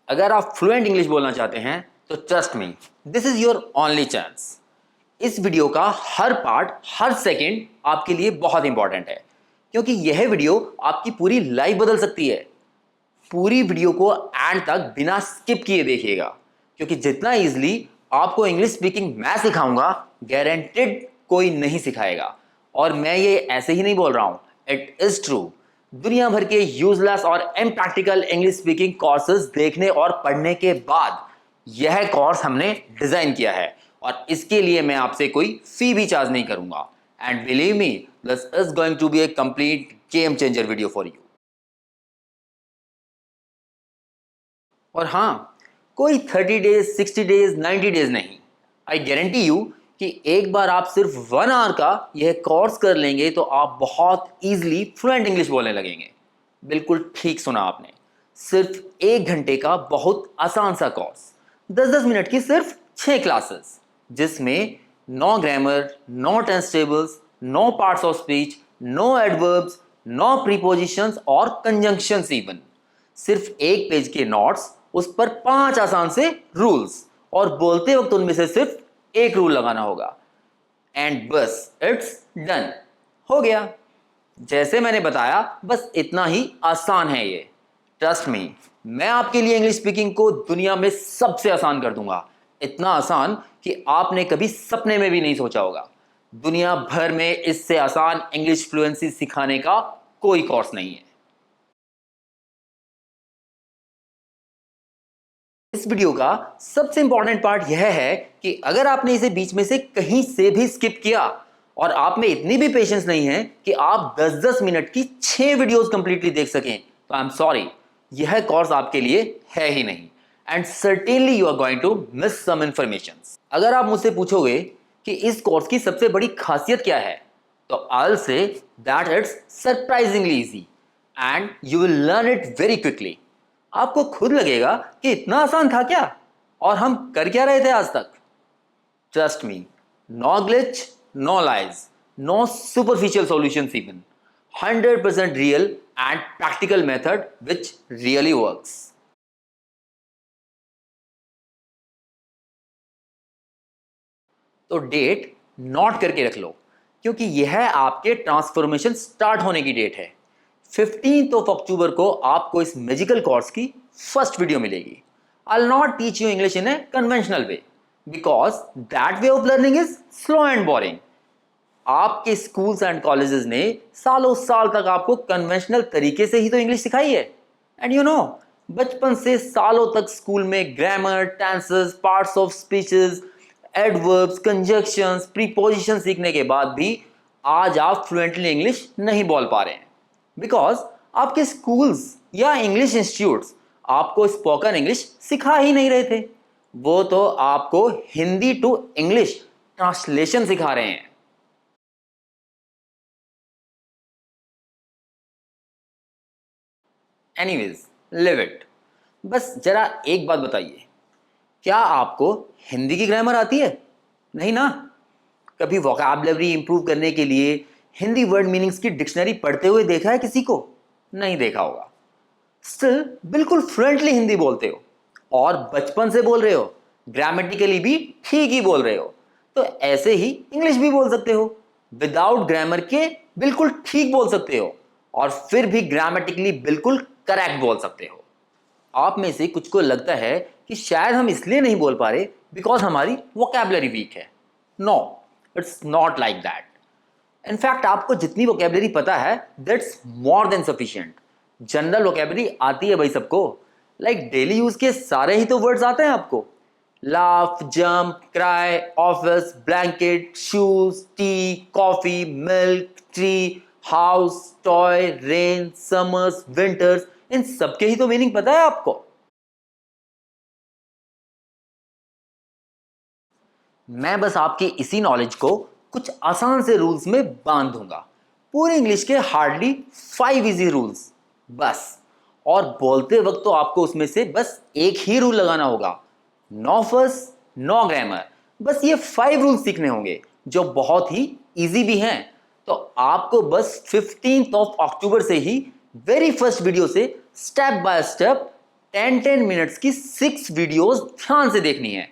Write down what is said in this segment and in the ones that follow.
अगर आप fluent English बोलना चाहते हैं तो trust me, this is your only chance. इस वीडियो का हर पार्ट, हर सेकंड आपके लिए बहुत इंपॉर्टेंट है, क्योंकि यह वीडियो आपकी पूरी लाइफ बदल सकती है। पूरी वीडियो को एंड तक बिना स्किप किए देखिएगा, क्योंकि जितना इजीली आपको इंग्लिश स्पीकिंग मैं सिखाऊंगा, गारंटेड कोई नहीं सिखाएगा। और मैं ये ऐसे ही नहीं बोल रहा हूं, इट इज ट्रू। दुनिया भर के यूजलेस और इम्प्रैक्टिकल इंग्लिश स्पीकिंग कोर्सेज देखने और पढ़ने के बाद यह कोर्स हमने डिजाइन किया है, और इसके लिए मैं आपसे कोई फी भी चार्ज नहीं करूंगा। And believe me, this is going to be a complete game changer video for you. और हाँ, कोई 30 डेज, 60 डेज, 90 डेज नहीं। आई गारंटी यू कि एक बार आप सिर्फ 1 आवर का यह कोर्स कर लेंगे तो आप बहुत इजीली फ्लुएंट इंग्लिश बोलने लगेंगे। बिल्कुल ठीक सुना आपने, सिर्फ 1 घंटे का बहुत आसान सा कोर्स, 10-10 मिनट की सिर्फ 6 क्लासेस, जिसमें no grammar, no tense tables, no parts of speech, no adverbs, no prepositions और कंजंक्शंस इवन। सिर्फ एक पेज के नोट्स, उस पर 5 आसान से रूल्स, और बोलते वक्त उनमें से सिर्फ एक रूल लगाना होगा। एंड बस इट्स डन, हो गया। जैसे मैंने बताया, बस इतना ही आसान है ये। ट्रस्ट मी, मैं आपके लिए इंग्लिश स्पीकिंग को दुनिया में सबसे आसान कर दूंगा। इतना आसान कि आपने कभी सपने में भी नहीं सोचा होगा। दुनिया भर में इससे आसान इंग्लिश फ्लुएंसी सिखाने का कोई कोर्स नहीं है। इस वीडियो का सबसे इंपॉर्टेंट पार्ट यह है कि अगर आपने इसे बीच में से कहीं से भी स्किप किया और आप में इतनी भी पेशेंस नहीं है कि आप 10-10 मिनट की 6 वीडियोस कंप्लीटली देख सकें, तो आई एम सॉरी, यह कोर्स आपके लिए है ही नहीं। And certainly you are going to miss some information. अगर आप मुझसे पूछोगे कि इस कोर्स की सबसे बड़ी खासियत क्या है, तो I will say that it's surprisingly easy and you will learn it very quickly. आपको खुद लगेगा कि इतना आसान था क्या, और हम कर क्या रहे थे आज तक। Trust me, no glitch, no lies, no superficial solutions even, 100% real and practical method which really works. तो डेट नोट करके रख लो, क्योंकि यह आपके ट्रांसफॉर्मेशन स्टार्ट होने की डेट है। 15 अक्टूबर को आपको इस मैजिकल कोर्स की फर्स्ट वीडियो मिलेगी। I will not teach you English in a conventional way, because that way of learning is slow and boring. आपके स्कूल्स एंड कॉलेजेस ने सालों साल तक आपको कन्वेंशनल तरीके से ही तो इंग्लिश सिखाई है। एंड यू नो, बचपन से सालों तक स्कूल में grammar, tenses, parts of speeches, adverbs, conjunctions, preposition सीखने के बाद भी आज आप फ्लुएंटली इंग्लिश नहीं बोल पा रहे हैं, बिकॉज आपके स्कूल्स या इंग्लिश इंस्टीट्यूट्स आपको स्पोकन इंग्लिश सिखा ही नहीं रहे थे। वो तो आपको हिंदी टू इंग्लिश ट्रांसलेशन सिखा रहे हैं। Anyways, live it. बस जरा एक बात बताइए, क्या आपको हिंदी की ग्रामर आती है? नहीं ना? कभी वोकैबुलरी इंप्रूव करने के लिए हिंदी वर्ड मीनिंग्स की डिक्शनरी पढ़ते हुए देखा है किसी को? नहीं देखा होगा। स्टिल बिल्कुल फ्लुएंटली हिंदी बोलते हो, और बचपन से बोल रहे हो, ग्रामेटिकली भी ठीक ही बोल रहे हो, तो ऐसे ही इंग्लिश भी बोल सकते हो। विदाउट ग्रामर के बिल्कुल ठीक बोल सकते हो, और फिर भी ग्रामेटिकली बिल्कुल करेक्ट बोल सकते हो। आप में से कुछ को लगता है कि शायद हम इसलिए नहीं बोल पा रहे बिकॉज हमारी वोकैबुलरी वीक है। No, it's not like that. In fact आपको जितनी वोकैबुलरी पता है, that's more than sufficient. General vocabulary आती है भाई सबको। लाइक डेली यूज के सारे ही तो वर्ड्स आते हैं आपको। Laugh, jump, cry, office, blanket, shoes, tea, coffee, milk, tree, house, toy, rain, summers, winters, इन सबके ही तो मीनिंग पता है आपको। मैं बस आपकी इसी नॉलेज को कुछ आसान से रूल्स में बांध दूंगा। पूरे इंग्लिश के हार्डली 5 इजी रूल्स बस। और बोलते वक्त तो आपको उसमें से बस एक ही रूल लगाना होगा, नो फर्स, नो ग्रामर। बस ये 5 रूल्स सीखने होंगे, जो बहुत ही इजी भी हैं। तो आपको बस 15 अक्टूबर से ही वेरी फर्स्ट वीडियो से स्टेप बाय स्टेप 10-10 मिनट्स की 6 वीडियोस ध्यान से देखनी है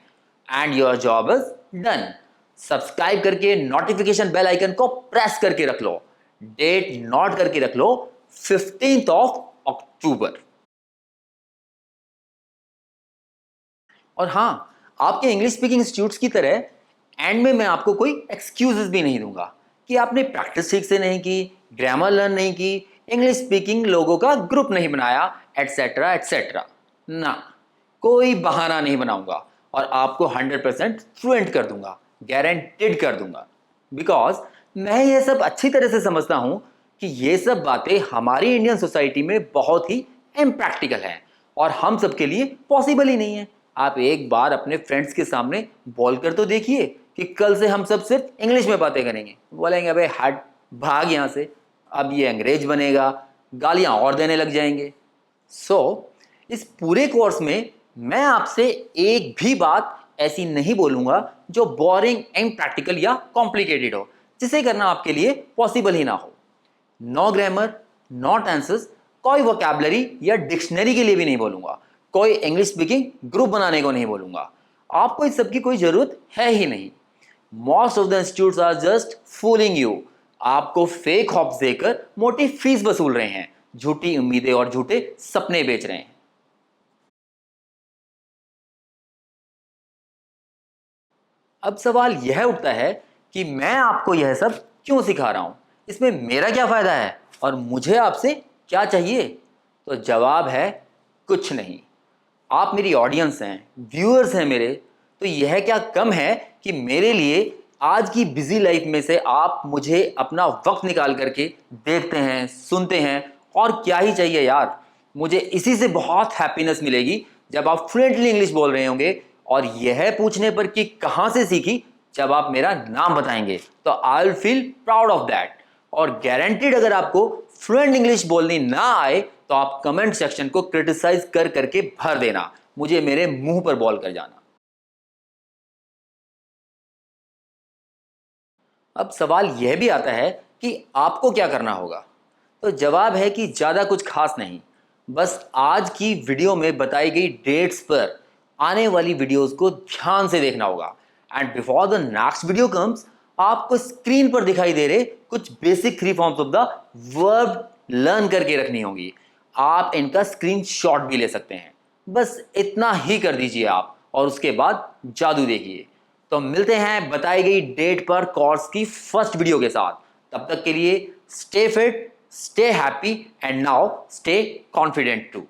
and your job is done. Subscribe करके नोटिफिकेशन बेल आइकन को प्रेस करके रख लो, डेट नोट करके रख लो 15th ऑफ अक्टूबर। और हां, आपके इंग्लिश स्पीकिंग इंस्टीट्यूट्स की तरह एंड में मैं आपको कोई एक्सक्यूजेस भी नहीं दूंगा कि आपने प्रैक्टिस ठीक से नहीं की, ग्रामर लर्न नहीं की, इंग्लिश स्पीकिंग लोगों का ग्रुप नहीं बनाया, एटसेट्रा एटसेट्रा। ना, कोई बहाना नहीं बनाऊंगा और आपको 100% फ्लुएंट कर दूंगा, गारंटेड कर दूंगा। बिकॉज मैं ये सब अच्छी तरह से समझता हूं कि ये सब बातें हमारी इंडियन सोसाइटी में बहुत ही इम्प्रैक्टिकल हैं और हम सबके लिए पॉसिबल ही नहीं है। आप एक बार अपने फ्रेंड्स के सामने बोल कर तो देखिए कि कल से हम सब सिर्फ इंग्लिश में बातें करेंगे। बोलेंगे अबे हट, भाग यहां से, अब ये अंग्रेज बनेगा, गालियां और देने लग जाएंगे। सो इस पूरे कोर्स में मैं आपसे एक भी बात ऐसी नहीं बोलूंगा जो बोरिंग इम्प्रैक्टिकल या कॉम्प्लिकेटेड हो, जिसे करना आपके लिए पॉसिबल ही ना हो। नो ग्रामर, नो टेंसेस, कोई वोकैबुलरी या डिक्शनरी के लिए भी नहीं बोलूंगा, कोई इंग्लिश स्पीकिंग ग्रुप बनाने को नहीं बोलूंगा। आपको इस सब की कोई जरूरत है ही नहीं। Most of the institutes are just fooling you. आपको फेक हॉप्स देकर मोटी फीस वसूल रहे हैं, झूठी उम्मीदें और झूठे सपने बेच रहे हैं। अब सवाल यह उठता है कि मैं आपको यह सब क्यों सिखा रहा हूं, इसमें मेरा क्या फायदा है और मुझे आपसे क्या चाहिए? तो जवाब है कुछ नहीं। आप मेरी ऑडियंस हैं, व्यूअर्स हैं मेरे, तो यह क्या कम है कि मेरे लिए आज की बिजी लाइफ में से आप मुझे अपना वक्त निकाल करके देखते हैं, सुनते हैं। और क्या ही चाहिए यार, मुझे इसी से बहुत हैप्पीनेस मिलेगी जब आप फ्लुएंटली इंग्लिश बोल रहे होंगे और यह पूछने पर कि कहां से सीखी, जब आप मेरा नाम बताएंगे तो I will feel proud of that. और गारंटीड अगर आपको फ्लुएंट इंग्लिश बोलनी ना आए तो आप कमेंट सेक्शन को क्रिटिसाइज कर करके भर देना, मुझे मेरे मुंह पर बॉल कर जाना। अब सवाल यह भी आता है कि आपको क्या करना होगा। तो जवाब है कि ज़्यादा कुछ खास नहीं, बस आज की वीडियो में बताई गई डेट्स पर आने वाली वीडियोस को ध्यान से देखना होगा। And before the next video comes, आपको स्क्रीन पर दिखाई दे रहे कुछ basic 3 forms of the verb learn करके रखनी होगी। आप इनका स्क्रीनशॉट भी ले सकते हैं। बस इतना ही कर दीजिए आप और उसके बाद जादू देखिए। तो मिलते हैं बताई गई डेट पर कोर्स की फर्स्ट वीडियो के साथ। तब तक के लिए stay fit, stay happy and now stay confident to.